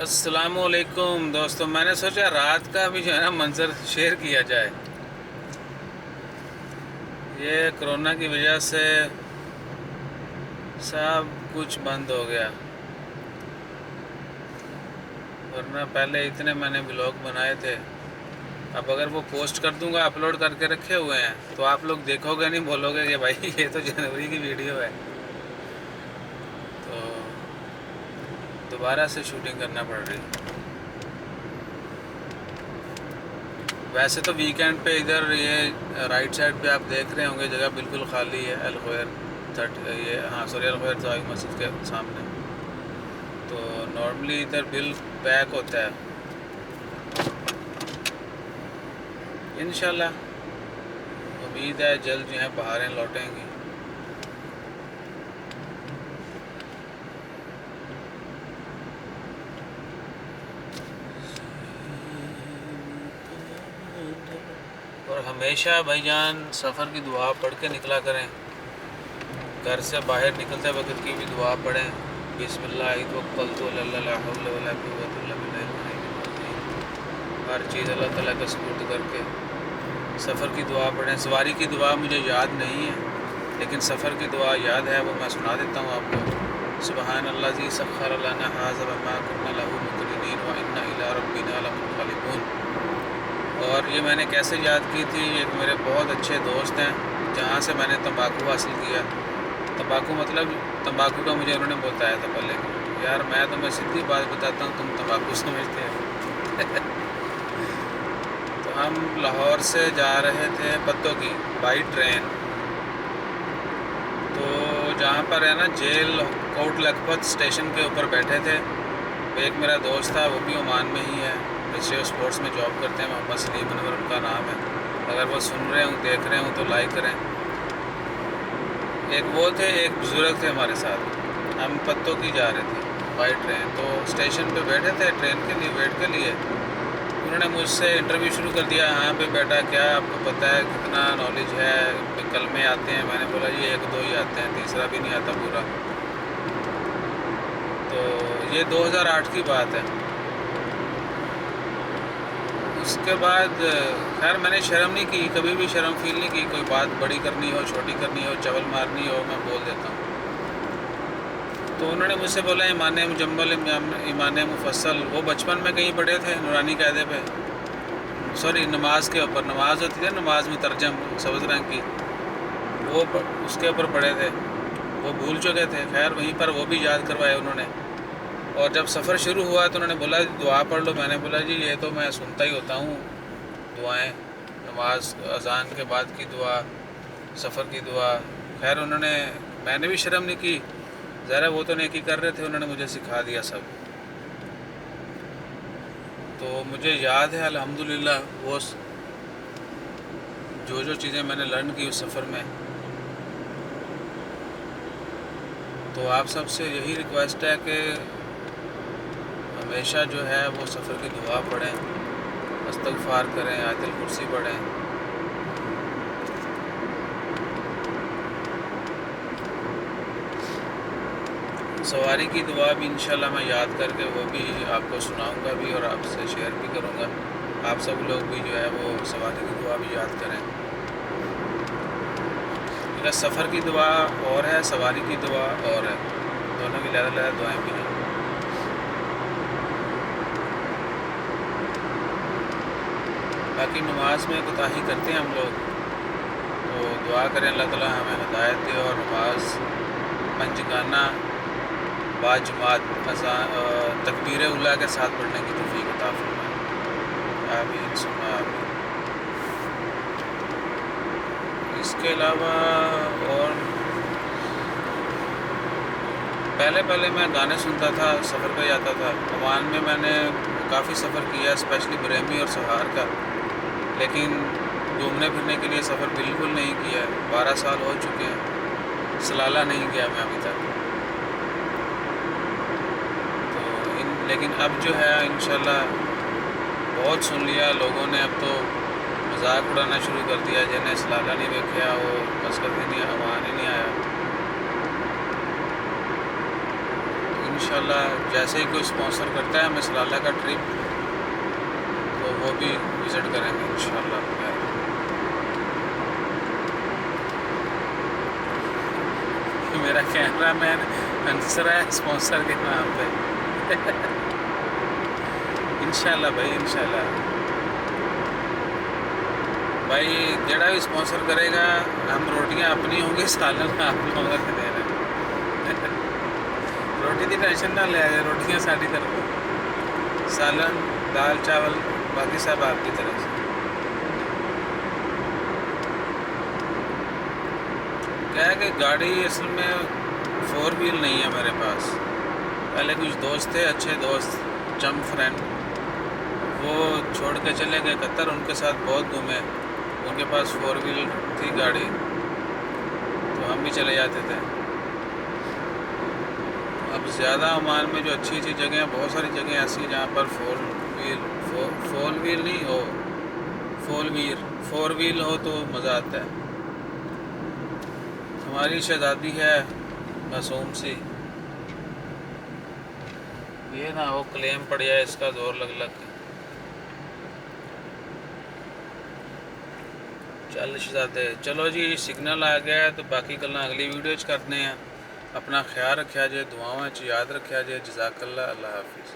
السلام علیکم دوستوں، میں نے سوچا رات کا بھی جو ہے نا منظر شیئر کیا جائے۔ یہ کرونا کی وجہ سے سب کچھ بند ہو گیا، ورنہ پہلے اتنے میں نے بلاگ بنائے تھے۔ اب اگر وہ پوسٹ کر دوں گا، اپلوڈ کر کے رکھے ہوئے ہیں، تو آپ لوگ دیکھو گے نہیں، بولو گے کہ بھائی یہ تو جنوری کی ویڈیو ہے، تو دوبارہ سے شوٹنگ کرنا پڑ رہی۔ ویسے تو ویکینڈ پہ ادھر یہ رائٹ سائڈ پہ آپ دیکھ رہے ہوں گے جگہ بالکل خالی ہے، الخویر ضاوی مسجد کے سامنے، تو نارملی ادھر بل پیک ہوتا ہے۔ انشاءاللہ امید ہے جلد جو ہے بہاریں لوٹیں گی۔ اور ہمیشہ بھائی جان سفر کی دعا پڑھ کے نکلا کریں، گھر سے باہر نکلتے وقت کی بھی دعا پڑھیں، بسم اللہ توکلت علی اللہ لا حول ولا قوۃ الا باللہ العلی العظیم، ہر چیز اللہ تعالیٰ کا سپرد کر کے سفر کی دعا پڑھیں۔ سواری کی دعا مجھے یاد نہیں ہے، لیکن سفر کی دعا یاد ہے، وہ میں سنا دیتا ہوں آپ کو۔ سبحان الذی سخر لنا ھذا وما کنا لہ مقرنین وانا الی ربنا لمنقلبون۔ اور یہ میں نے کیسے یاد کی تھی، ایک میرے بہت اچھے دوست ہیں جہاں سے میں نے تمباکو حاصل کیا۔ تمباکو مطلب تمباکو کا مجھے انہوں نے بتایا تھا پہلے، یار میں تمہیں سیدھی بات بتاتا ہوں، تم تمباکو سمجھتے ہیں۔ تو ہم لاہور سے جا رہے تھے پتوں کی بائی ٹرین، تو جہاں پر ہے نا جیل کوٹ لکھپت اسٹیشن کے اوپر بیٹھے تھے، ایک میرا دوست تھا، وہ بھی عمان میں ہی ہے، مسٹری آف اسپورٹس میں جاب کرتے ہیں، محمد سلیم انور ان کا نام ہے، اگر وہ سن رہے ہوں دیکھ رہے ہوں تو لائک کریں۔ ایک وہ تھے، ایک بزرگ تھے ہمارے ساتھ، ہم پتوں کی جا رہے تھے بائی ٹرین، تو اسٹیشن پہ بیٹھے تھے ٹرین کے لیے ویٹ کے لیے۔ انہوں نے مجھ سے انٹرویو شروع کر دیا، ہاں بھائی بیٹا کیا آپ کو پتہ ہے، کتنا نالج ہے، کلمے آتے ہیں؟ میں نے بولا جی ایک دو ہی آتے ہیں، تیسرا بھی نہیں آتا پورا۔ تو یہ 2008 کی بات ہے۔ اس کے بعد خیر میں نے شرم نہیں کی، کبھی بھی شرم فیل نہیں کی، کوئی بات بڑی کرنی ہو چھوٹی کرنی ہو چول مارنی ہو میں بول دیتا ہوں۔ تو انہوں نے مجھ سے بولا ایمان مجمل ایمان مفصل، وہ بچپن میں کہیں پڑھے تھے نورانی قاعدے پہ، سوری نماز کے اوپر، نماز ہوتی ہے نماز مترجم سبز رنگ کی، وہ اس کے اوپر پڑھے تھے، وہ بھول چکے تھے، خیر وہیں پر وہ بھی یاد کروائے انہوں نے۔ اور جب سفر شروع ہوا تو انہوں نے بولا دعا پڑھ لو، میں نے بولا جی یہ تو میں سنتا ہی ہوتا ہوں دعائیں، نماز اذان کے بعد کی دعا، سفر کی دعا۔ خیر انہوں نے، میں نے بھی شرم نہیں کی، ذرا وہ تو نیکی کر رہے تھے، انہوں نے مجھے سکھا دیا سب۔ تو مجھے یاد ہے الحمدللہ وہ جو چیزیں میں نے لرن کی اس سفر میں۔ تو آپ سب سے یہی ریکویسٹ ہے کہ ہمیشہ جو ہے وہ سفر کی دعا پڑھیں، استغفار کریں، آیت الکرسی پڑھیں۔ سواری کی دعا بھی انشاءاللہ میں یاد کر کے وہ بھی آپ کو سناؤں گا بھی اور آپ سے شیئر بھی کروں گا، آپ سب لوگ بھی جو ہے وہ سواری کی دعا بھی یاد کریں۔ کیونکہ سفر کی دعا اور ہے، سواری کی دعا اور ہے، دونوں کی علیحدہ دعائیں بھی ہیں۔ باقی نماز میں کوتاہی کرتے ہیں ہم لوگ، تو دعا کریں اللہ تعالیٰ ہمیں ہدایت دے اور نماز پنجگانہ باجماعت تکبیر اولیٰ کے ساتھ پڑھنے کی توفیق عطا فرمائے، آمین ثم آمین۔ اس کے علاوہ اور پہلے میں گانے سنتا تھا، سفر پہ جاتا تھا، عمان میں میں نے کافی سفر کیا، اسپیشلی بریمی اور سہار کا، لیکن گھومنے پھرنے کے لیے سفر بالکل نہیں کیا ہے، 12 سال ہو چکے ہیں، سلالہ نہیں گیا میں ابھی تک۔ تو لیکن اب جو ہے انشاءاللہ بہت سن لیا لوگوں نے، اب تو مذاق اڑانا شروع کر دیا، جنہیں سلالہ نہیں دیکھا وہ بس کبھی نہیں عمان ہی نہیں آیا۔ انشاءاللہ جیسے ہی کوئی اسپانسر کرتا ہے ہمیں سلالہ کا ٹرپ تو وہ بھی وزٹ کریں گے انشاءاللہ. میرا کیمرہ مین انصر ہے اسپانسر کے نام پہ. انشاءاللہ بھائی انشاءاللہ بھائی جڑا بھی اسپانسر کرے گا ہم روٹیاں اپنی ہوں گی سالن آپ لوگوں کا دے رہے ہیں. روٹی کی ٹینشن نہ لے آئے روٹیاں ساری طرف سالن دال چاول باقی سب آپ کی طرف سے. کیا ہے کہ گاڑی اصل میں 4 ویل نہیں ہے میرے پاس. پہلے کچھ دوست تھے اچھے دوست چم فرینڈ وہ چھوڑ کے چلے گئے قطر. ان کے ساتھ بہت گھومے. ان کے پاس 4 ویل تھی گاڑی تو ہم بھی چلے جاتے تھے. اب زیادہ عمان میں جو اچھی اچھی جگہیں ہیں بہت ساری جگہیں ایسی ہیں جہاں پر 4 ویل نہیں ہو 4 ویل ہو تو مزہ آتا ہے. ہماری شہزادی ہے معصوم سی یہ نہ ہو کلیم پڑ جائے اس کا زور لگ کے. چل شہزادے چلو جی سگنل آ گیا ہے تو باقی گلاں اگلی ویڈیو کرنے ہیں. اپنا خیال رکھا جائے دعاواں یاد رکھا جائے. جزاک اللہ. اللہ حافظ.